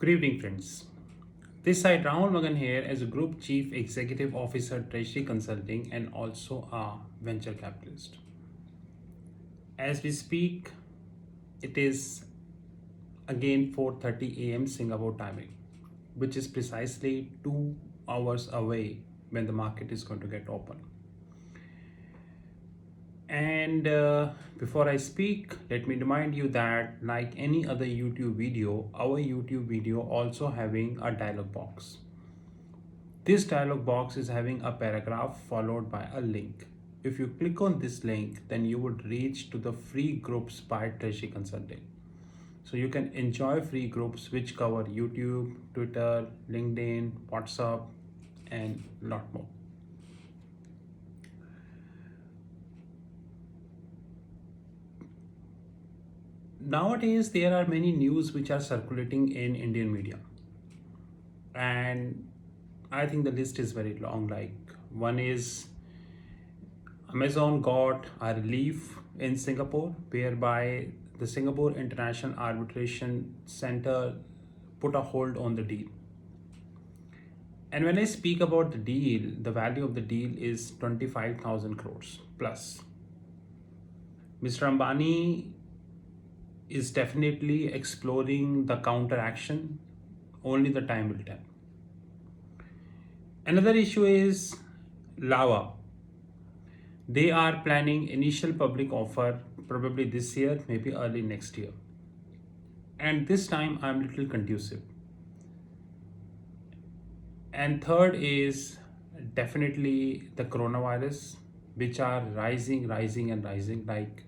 Good evening, friends. This side Rahul Magan here as a Group Chief Executive Officer, Treasury Consulting, and also a venture capitalist. As we speak, it is again 4:30 a.m. Singapore timing, which is precisely 2 hours away when the market is going to get open. And before I speak, let me remind you that like any other YouTube video, our YouTube video also having a dialog box. This dialog box is having a paragraph followed by a link. If you click on this link, then you would reach to the free groups by Treasury Consulting. So you can enjoy free groups which cover YouTube, Twitter, LinkedIn, WhatsApp, and a lot more. Nowadays, there are many news which are circulating in Indian media, and I think the list is very long. Like one is Amazon got a relief in Singapore, whereby the Singapore International Arbitration Center put a hold on the deal. And when I speak about the deal, the value of the deal is 25,000 crores plus. Mr. Ambani is definitely exploring the counter action. Only the time will tell. Another issue is Lava. They are planning initial public offer probably this year, maybe early next year. And this time I'm a little conducive. And third is definitely the coronavirus, which are rising. Like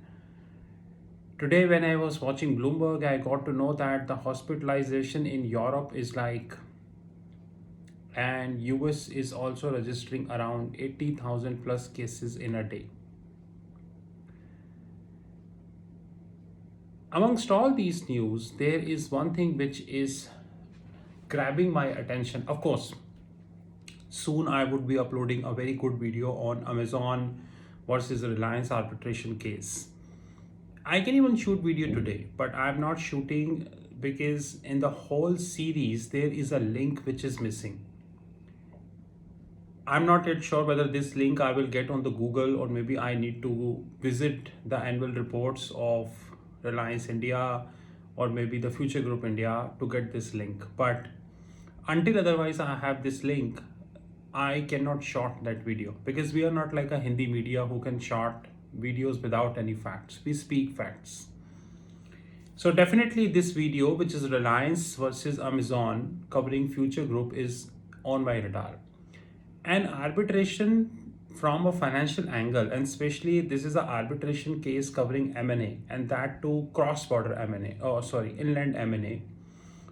today, when I was watching Bloomberg, I got to know that the hospitalization in Europe is like, and US is also registering around 80,000 plus cases in a day. Amongst all these news, there is one thing which is grabbing my attention. Of course, soon I would be uploading a very good video on Amazon versus Reliance arbitration case. I can even shoot video today, but I'm not shooting because in the whole series there is a link which is missing. I'm not yet sure whether this link I will get on the Google, or maybe I need to visit the annual reports of Reliance India or maybe the Future Group India to get this link. But until otherwise I have this link, I cannot short that video because we are not like a Hindi media who can short videos without any facts. We speak facts. So definitely this video, which is Reliance versus Amazon covering Future Group, is on my radar. And arbitration from a financial angle, and especially this is an arbitration case covering M&A, and that too cross-border M&A, inland M&A.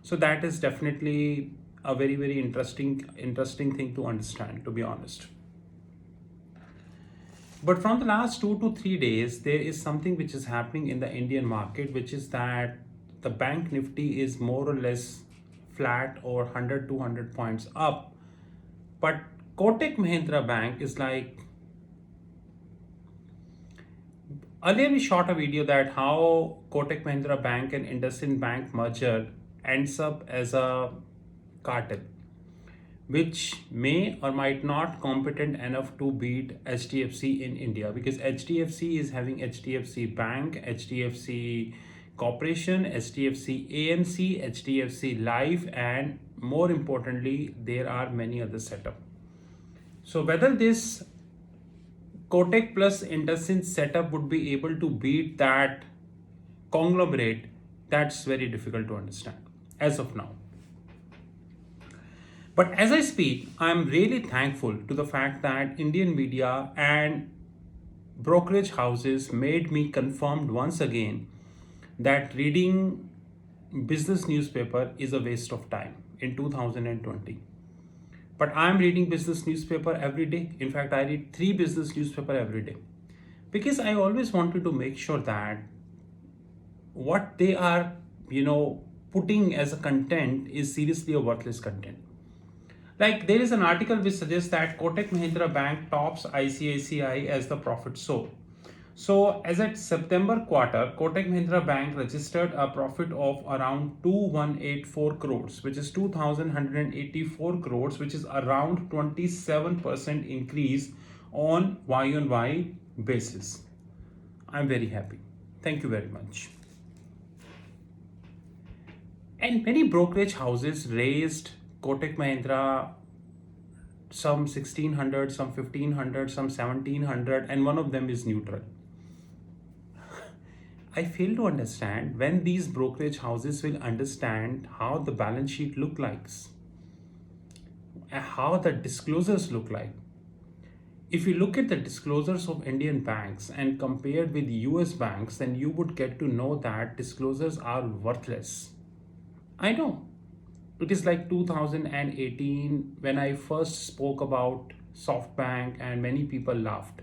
So that is definitely a very interesting thing to understand, to be honest. But from the last 2 to 3 days, there is something which is happening in the Indian market, which is that the bank nifty is more or less flat or 100-200 points up. But Kotak Mahindra Bank is like, earlier we shot a video that how Kotak Mahindra Bank and IndusInd Bank merger ends up as a cartel, which may or might not competent enough to beat HDFC in India, because HDFC is having HDFC Bank, HDFC Corporation, HDFC AMC, HDFC Life, and more importantly, there are many other setup. So whether this Kotak plus IndusInd setup would be able to beat that conglomerate, that's very difficult to understand as of now. But as I speak, I'm really thankful to the fact that Indian media and brokerage houses made me confirmed once again that reading business newspaper is a waste of time in 2020. But I'm reading business newspaper every day. In fact, I read 3 business newspaper every day because I always wanted to make sure that what they are, putting as a content is seriously a worthless content. Like there is an article which suggests that Kotak Mahindra Bank tops ICICI as the profit source. So as at September quarter, Kotak Mahindra Bank registered a profit of around 2184 crores, which is 2184 crores, which is around 27% increase on Y-on-Y basis. I'm very happy. Thank you very much. And many brokerage houses raised Kotak Mahindra some 1600, some 1500, some 1700, and one of them is neutral. I fail to understand when these brokerage houses will understand how the balance sheet look like, how the disclosures look like. If you look at the disclosures of Indian banks and compared with US banks, then you would get to know that disclosures are worthless. I know. It is like 2018 when I first spoke about SoftBank and many people laughed.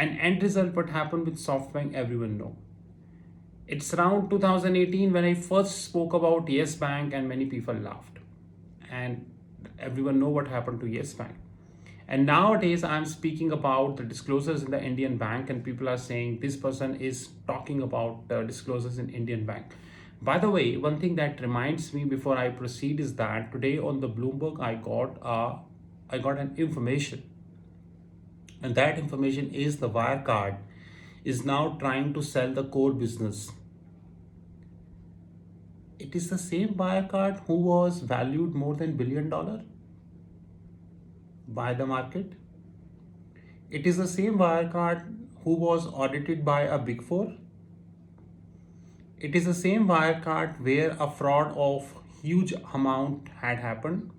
And end result, what happened with SoftBank, everyone know. It's around 2018 when I first spoke about Yes Bank and many people laughed. And everyone know what happened to Yes Bank. And nowadays I'm speaking about the disclosures in the Indian bank and people are saying this person is talking about disclosures in Indian bank. By the way, one thing that reminds me before I proceed is that today on the Bloomberg I got an information, and that information is the Wirecard is now trying to sell the core business. It is the same Wirecard who was valued more than $1 billion by the market. It is the same Wirecard who was audited by a Big Four. It is the same Wirecard where a fraud of huge amount had happened.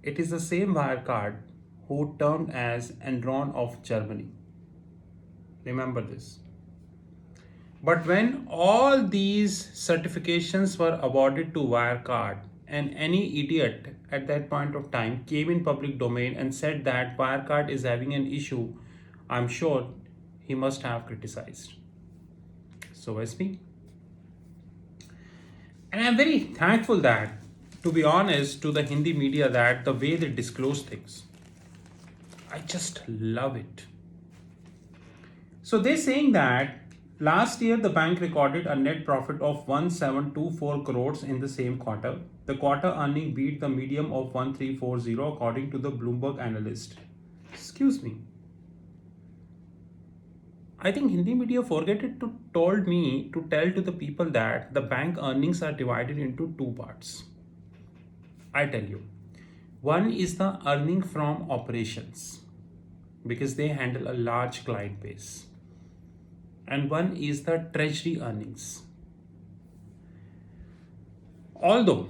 It is the same Wirecard who termed as Enron of Germany. Remember this. But when all these certifications were awarded to Wirecard, and any idiot at that point of time came in public domain and said that Wirecard is having an issue, I'm sure he must have criticized. So as me. And I'm very thankful that, to be honest, to the Hindi media that the way they disclose things, I just love it. So they're saying that last year the bank recorded a net profit of 1724 crores in the same quarter. The quarter earning beat the medium of 1340 according to the Bloomberg analyst. Excuse me. I think Hindi media forget to told me to tell to the people that the bank earnings are divided into two parts. I tell you. One is the earning from operations because they handle a large client base. And one is the treasury earnings. Although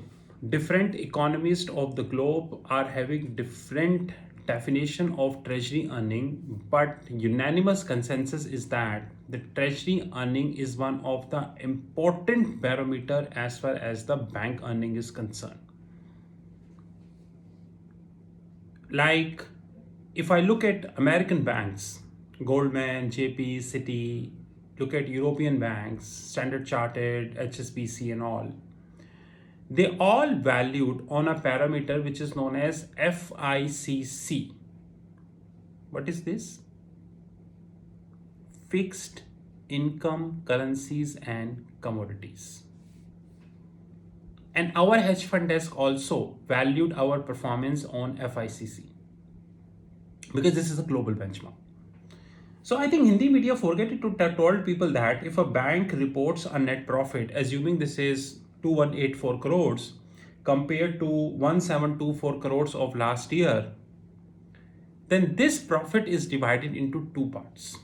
different economists of the globe are having different definition of treasury earning, but unanimous consensus is that the treasury earning is one of the important barometer as far as the bank earning is concerned. Like if I look at American banks, Goldman, JP, Citi, look at European banks, Standard Chartered, HSBC and all, they all valued on a parameter which is known as FICC. What is this? Fixed income, currencies and commodities. And our hedge fund desk also valued our performance on FICC because this is a global benchmark. So I think Hindi media forget to told people that if a bank reports a net profit, assuming this is 2184 crores compared to 1724 crores of last year, then this profit is divided into two parts.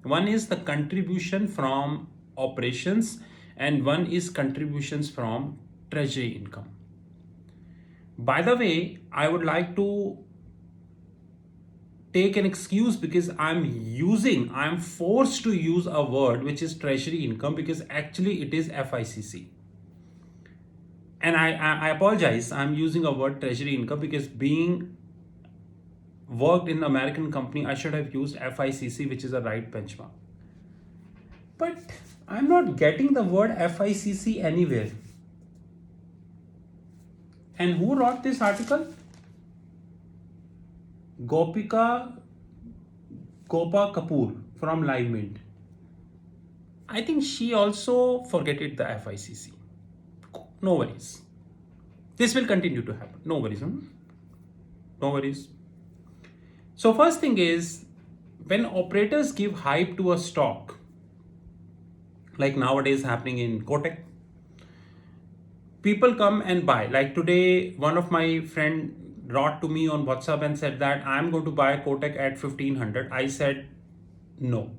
One is the contribution from operations and one is contributions from treasury income. By the way, I would like to take an excuse because I'm forced to use a word which is treasury income because actually it is FICC. And I apologize, I'm using a word treasury income because being worked in an American company, I should have used FICC, which is a right benchmark. But I'm not getting the word FICC anywhere. And who wrote this article? Gopa Kapoor. from Live Mint. I think she also forget it the FICC. No worries. This will continue to happen. No worries. No worries. So first thing is, when operators give hype to a stock, like nowadays happening in Kotak, people come and buy. Like today, one of my friend wrote to me on WhatsApp and said that I'm going to buy Kotak at 1500. I said no.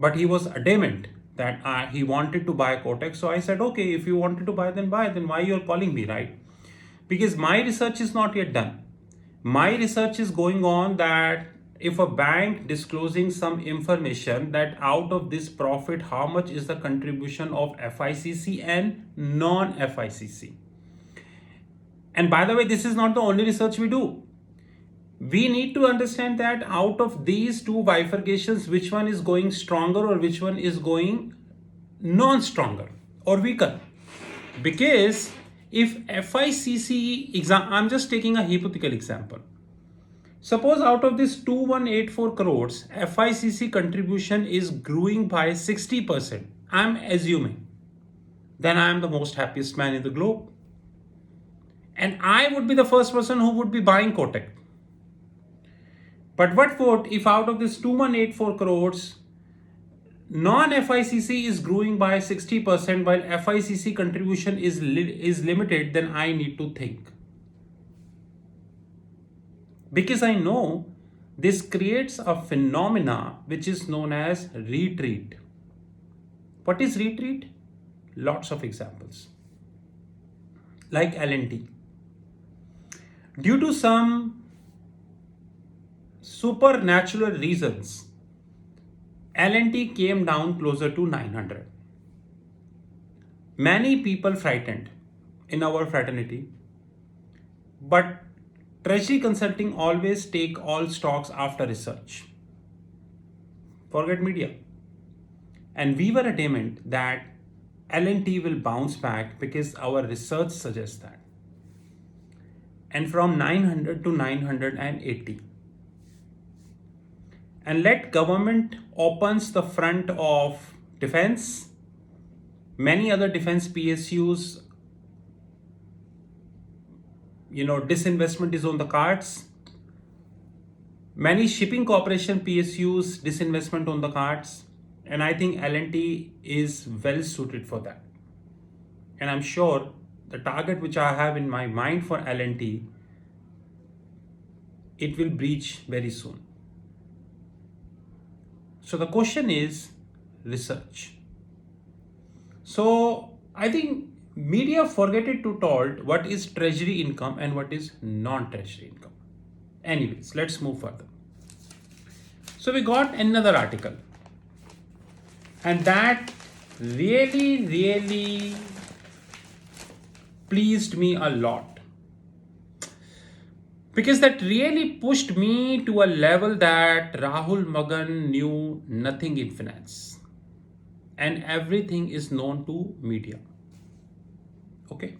But he was adamant that he wanted to buy Kotak. So I said, okay, if you wanted to buy, then buy. Then why you're calling me, right? Because my research is not yet done. My research is going on that if a bank disclosing some information that out of this profit, how much is the contribution of FICC and non-FICC. And by the way, this is not the only research we do. We need to understand that out of these two bifurcations, which one is going stronger or which one is going non-stronger or weaker. Because if FICC exam, I'm just taking a hypothetical example. Suppose out of this 2184 crores, FICC contribution is growing by 60%. I'm assuming. Then I am the most happiest man in the globe. And I would be the first person who would be buying Kotak. But what would if out of this 2184 crores, non-FICC is growing by 60% while FICC contribution is limited, then I need to think. Because I know this creates a phenomena which is known as retreat. What is retreat? Lots of examples. Like L&T. Due to some supernatural reasons, L&T came down closer to 900. Many people frightened in our fraternity, but Treasury Consulting always take all stocks after research. Forget media. And we were adamant that L&T will bounce back because our research suggests that. And from 900 to 980. And let government opens the front of defense. Many other defense PSUs, disinvestment is on the cards. Many shipping corporation PSUs, disinvestment on the cards. And I think L&T is well suited for that. And I'm sure the target which I have in my mind for L&T, it will breach very soon. So the question is research. So I think media forget to told what is treasury income and what is non-treasury income. Anyways, let's move further. So we got another article, and that really pleased me a lot. Because that really pushed me to a level that Rahul Magan knew nothing in finance. And everything is known to media. Okay.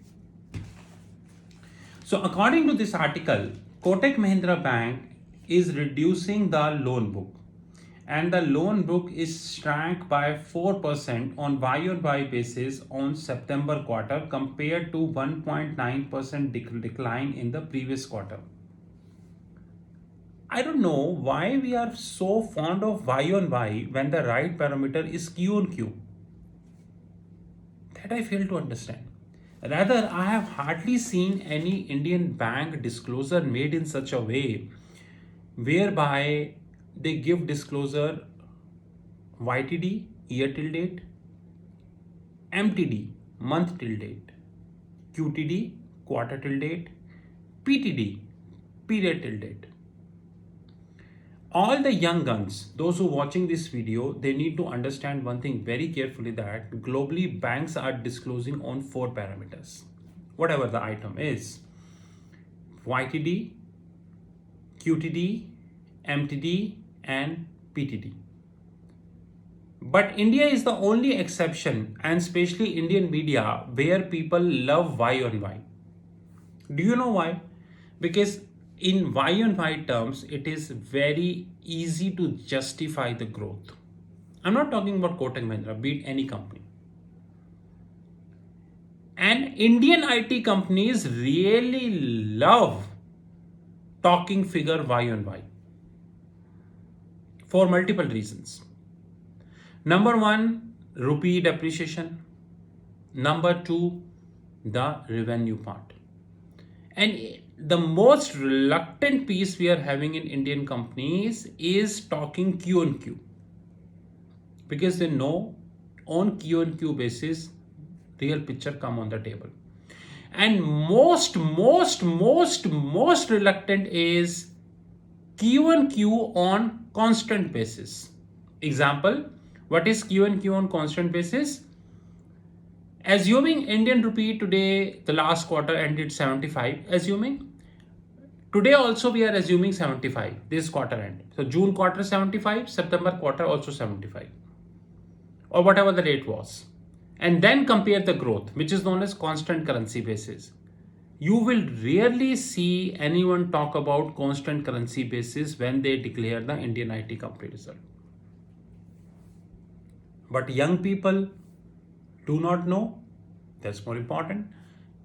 So according to this article, Kotak Mahindra Bank is reducing the loan book. And the loan book is shrank by 4% on Y-on-Y basis on September quarter compared to 1.9% decline in the previous quarter. I don't know why we are so fond of Y-on-Y when the right parameter is Q-on-Q. That I fail to understand. Rather, I have hardly seen any Indian bank disclosure made in such a way whereby they give disclosure YTD, year till date, MTD, month till date, QTD, quarter till date, PTD, period till date. All the young guns, those who are watching this video, they need to understand one thing very carefully, that globally banks are disclosing on 4 parameters. Whatever the item is. YTD, QTD, MTD and PTD. But India is the only exception, and especially Indian media, where people love Y-on-Y. Do you know why? Because in Y on Y terms, it is very easy to justify the growth. I'm not talking about Kotak Mahindra, be it any company. And Indian IT companies really love talking figure Y on Y for multiple reasons. Number one, rupee depreciation. Number two, the revenue part. And the most reluctant piece we are having in Indian companies is talking Q on Q, because they know on Q on Q basis, real picture come on the table. And most reluctant is Q and Q on constant basis. Example, what is Q and Q on constant basis? Assuming Indian rupee today, the last quarter ended 75, assuming today also we are assuming 75, this quarter end. So June quarter 75, September quarter also 75, or whatever the rate was. And then compare the growth, which is known as constant currency basis. You will rarely see anyone talk about constant currency basis when they declare the Indian IT company result. But young people do not know, that's more important.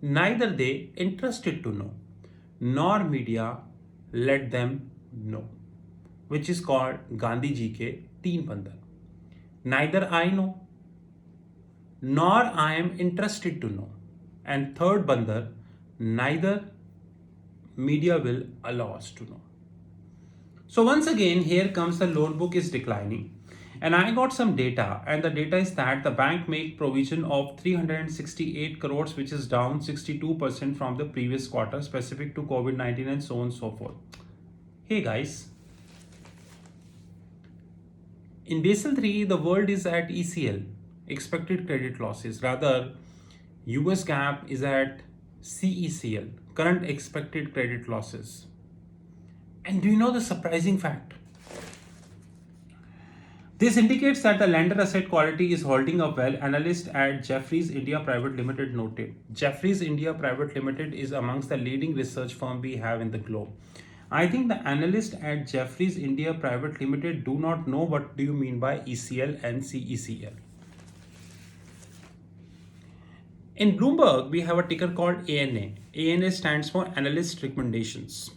Neither they interested to know, nor media let them know, which is called Gandhi ji ke teen bandar. Neither I know, nor I am interested to know. And third bandar, neither media will allow us to know. So once again, here comes the loan book is declining. And I got some data, and the data is that the bank make provision of 368 crores, which is down 62% from the previous quarter, specific to COVID-19 and so on and so forth. Hey guys, in Basel 3, the world is at ECL, expected credit losses. Rather, US GAAP is at CECL, current expected credit losses. And do you know the surprising fact? This indicates that the lender asset quality is holding up well. Analyst at Jefferies India Private Limited noted. Jefferies India Private Limited is amongst the leading research firm we have in the globe. I think the analyst at Jefferies India Private Limited do not know what do you mean by ECL and CECL. In Bloomberg, we have a ticker called ANA. ANA stands for Analyst Recommendations.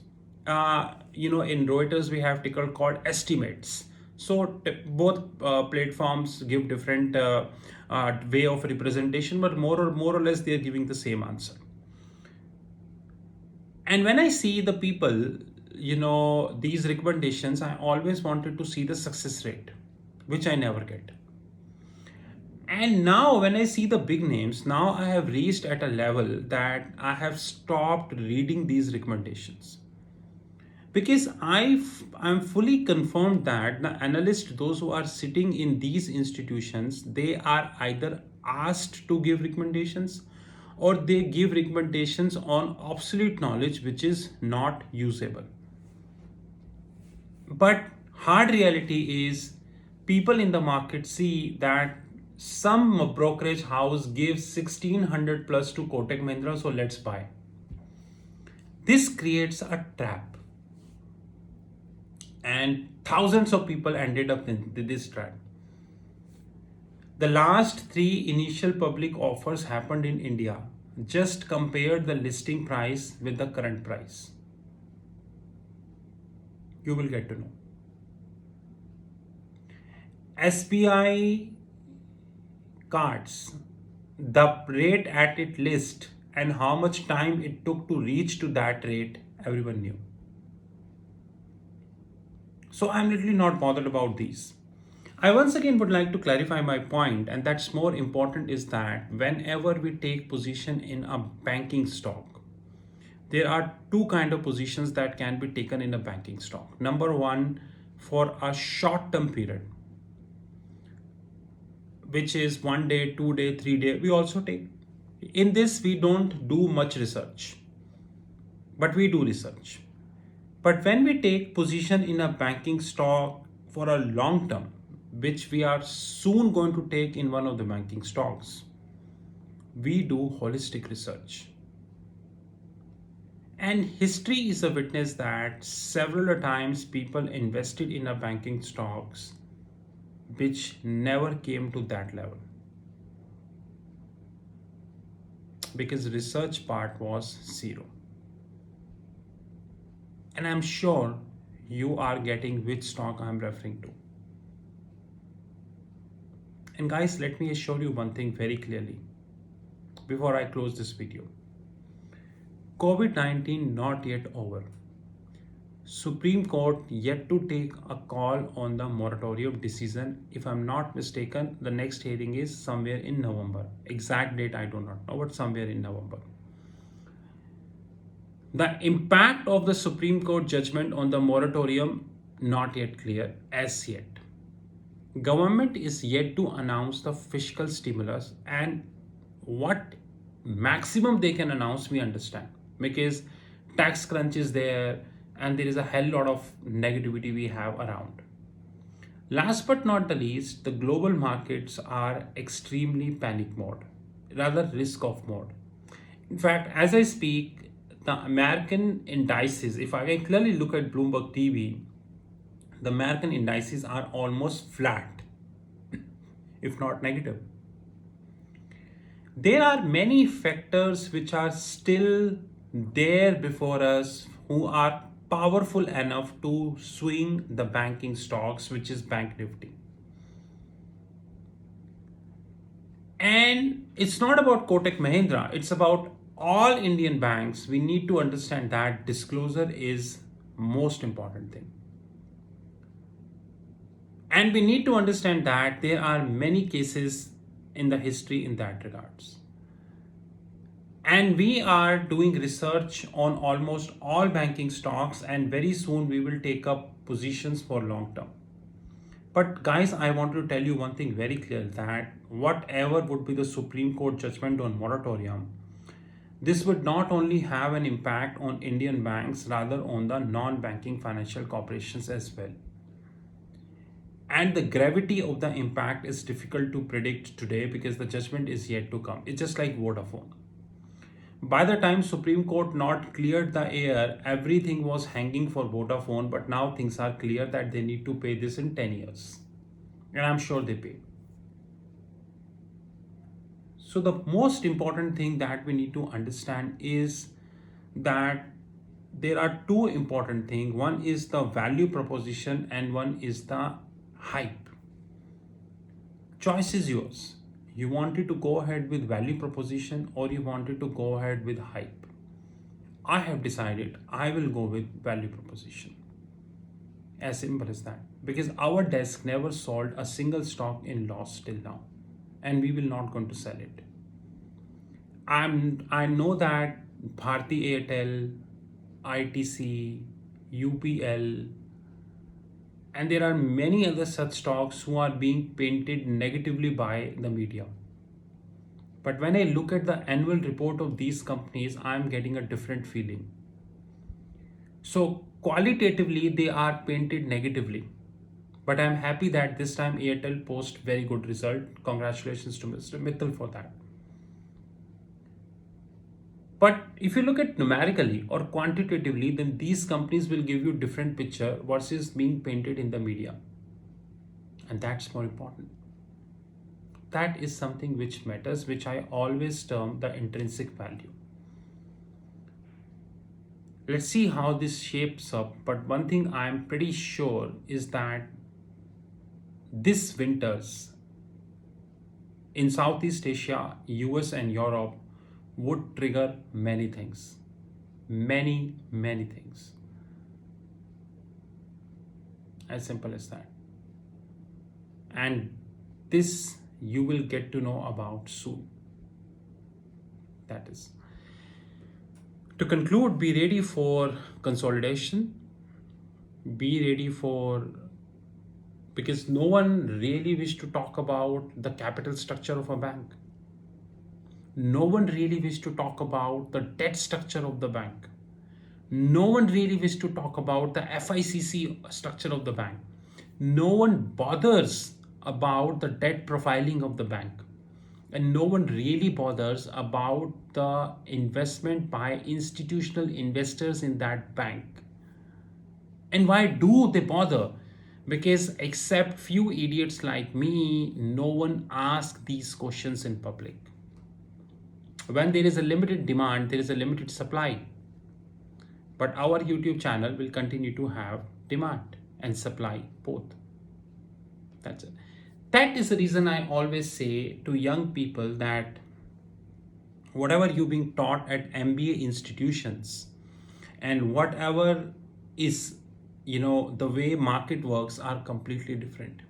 In Reuters, we have ticker called Estimates. So both platforms give different way of representation, but more or less they are giving the same answer. And when I see the people, these recommendations, I always wanted to see the success rate, which I never get. And now when I see the big names, now I have reached at a level that I have stopped reading these recommendations. Because I'm fully confirmed that the analysts, those who are sitting in these institutions, they are either asked to give recommendations or they give recommendations on obsolete knowledge which is not usable. But hard reality is people in the market see that some brokerage house gives 1600 plus to Kotak Mahindra, so let's buy. This creates a trap. And thousands of people ended up in this trap. The last 3 initial public offers happened in India. Just compare the listing price with the current price. You will get to know. SBI cards, the rate at it list and how much time it took to reach to that rate, everyone knew. So I'm literally not bothered about these. I once again would like to clarify my point, and that's more important, is that whenever we take position in a banking stock, there are 2 kind of positions that can be taken in a banking stock. Number one, for a short-term period, which is 1 day, 2 day, 3 day, we also take. In this, we don't do much research, but we do research. But when we take position in a banking stock for a long term, which we are soon going to take in one of the banking stocks, we do holistic research. And history is a witness that several times people invested in a banking stocks which never came to that level because research part was zero. And I'm sure you are getting which stock I'm referring to. And guys, let me assure you one thing very clearly before I close this video. COVID-19 not yet over. Supreme Court yet to take a call on the moratorium decision. If I'm not mistaken, the next hearing is somewhere in November. Exact date I do not know, but somewhere in November. The impact of the Supreme Court judgment on the moratorium not yet clear as yet. Government is yet to announce the fiscal stimulus, and what maximum they can announce we understand, because tax crunch is there and there is a hell lot of negativity we have around. Last but not the least, the global markets are extremely panic mode, rather risk off mode. In fact, as I speak, the American indices, if I can clearly look at Bloomberg TV, the American indices are almost flat, if not negative. There are many factors which are still there before us who are powerful enough to swing the banking stocks, which is Bank Nifty. And it's not about Kotak Mahindra, it's about all Indian banks. We need to understand that disclosure is most important thing. And we need to understand that there are many cases in the history in that regards. And we are doing research on almost all banking stocks, and very soon we will take up positions for long term. But guys, I want to tell you one thing very clear, that whatever would be the Supreme Court judgment on moratorium, this would not only have an impact on Indian banks, rather on the non-banking financial corporations as well. And the gravity of the impact is difficult to predict today because the judgment is yet to come. It's just like Vodafone. By the time Supreme Court not cleared the air, everything was hanging for Vodafone, but now things are clear that they need to pay this in 10 years. And I'm sure they pay. So the most important thing that we need to understand is that there are two important things. One is the value proposition and one is the hype. Choice is yours. You wanted to go ahead with value proposition or you wanted to go ahead with hype. I have decided I will go with value proposition. As simple as that. Because our desk never sold a single stock in loss till now. And we will not going to sell it. I know that Bharti Airtel, ITC, UPL, and there are many other such stocks who are being painted negatively by the media. But when I look at the annual report of these companies, I am getting a different feeling. So qualitatively, they are painted negatively. But I am happy that this time Airtel post very good result. Congratulations to Mr. Mittal for that. But if you look at numerically or quantitatively, then these companies will give you different picture versus being painted in the media. And that's more important. That is something which matters, which I always term the intrinsic value. Let's see how this shapes up. But one thing I'm pretty sure is that this winters in Southeast Asia, US and Europe would trigger many things. Many things. As simple as that. And this you will get to know about soon. That is. To conclude, be ready for consolidation. Be ready for, because no one really wishes to talk about the capital structure of a bank. No one really wishes to talk about the debt structure of the bank. No one really wishes to talk about the FICC structure of the bank. No one bothers about the debt profiling of the bank. and no one really bothers about the investment by institutional investors in that bank. And why do they bother? Because except few idiots like me, no one asks these questions in public. When there is a limited demand, there is a limited supply. But our YouTube channel will continue to have demand and supply both. That's it. That is the reason I always say to young people that whatever you being taught at MBA institutions and whatever is, the way market works are completely different.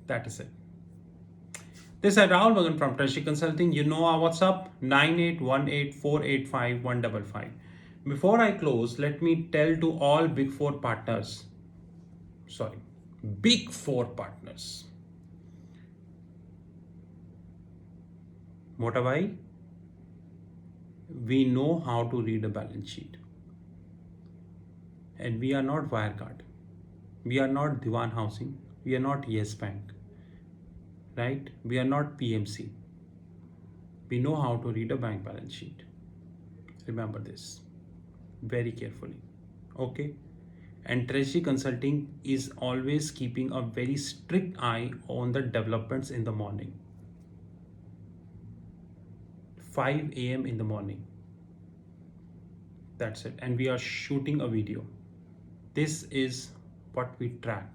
That is it. This is Rahul Magan from Treasury Consulting. You know our WhatsApp 9818485155. Before I close, let me tell to all Big Four partners. Sorry, Big Four partners. What have I? We know how to read a balance sheet. And we are not Wirecard. We are not Diwan Housing. We are not Yes Bank. Right? We are not PMC. We know how to read a bank balance sheet. Remember this very carefully. Okay? And Treasury Consulting is always keeping a very strict eye on the developments in the morning. 5 a.m. in the morning. That's it. And we are shooting a video. This is what we track.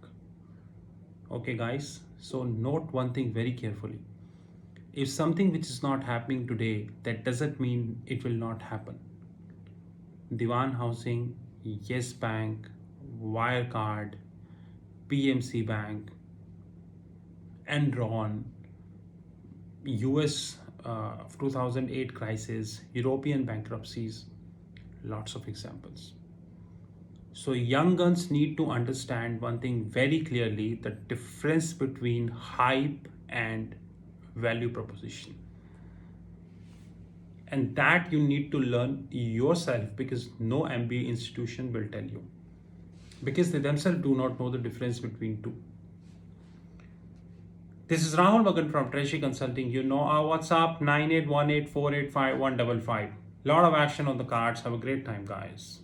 Okay, guys? So note one thing very carefully. If something which is not happening today, that doesn't mean it will not happen. Diwan Housing, Yes Bank, Wirecard, PMC Bank, Enron, US 2008 crisis, European bankruptcies, lots of examples. So young guns need to understand one thing very clearly, the difference between hype and value proposition. And that you need to learn yourself, because no MBA institution will tell you. Because they themselves do not know the difference between two. This is Rahul Magan from Treasury Consulting. You know our WhatsApp 9818485155. Lot of action on the cards. Have a great time, guys.